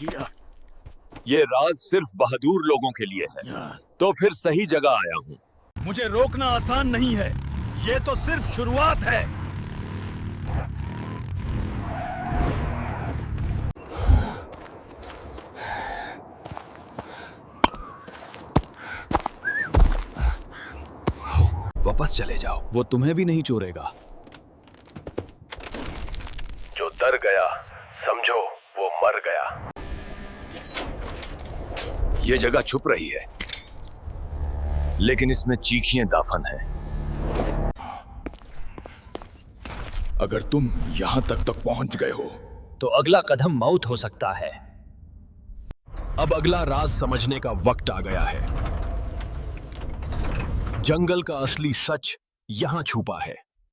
किया। ये राज सिर्फ बहादुर लोगों के लिए है। तो फिर सही जगह आया हूँ। मुझे रोकना आसान नहीं है। ये तो सिर्फ शुरुआत है। वापस चले जाओ, वो तुम्हें भी नहीं चोरेगा। जो डर गया समझो वो मर गया। ये जगह छुप रही है, लेकिन इसमें चीखियां दाफन है। अगर तुम यहां तक पहुंच गए हो तो अगला कदम मौत हो सकता है। अब अगला राज समझने का वक्त आ गया है। जंगल का असली सच यहां छुपा है।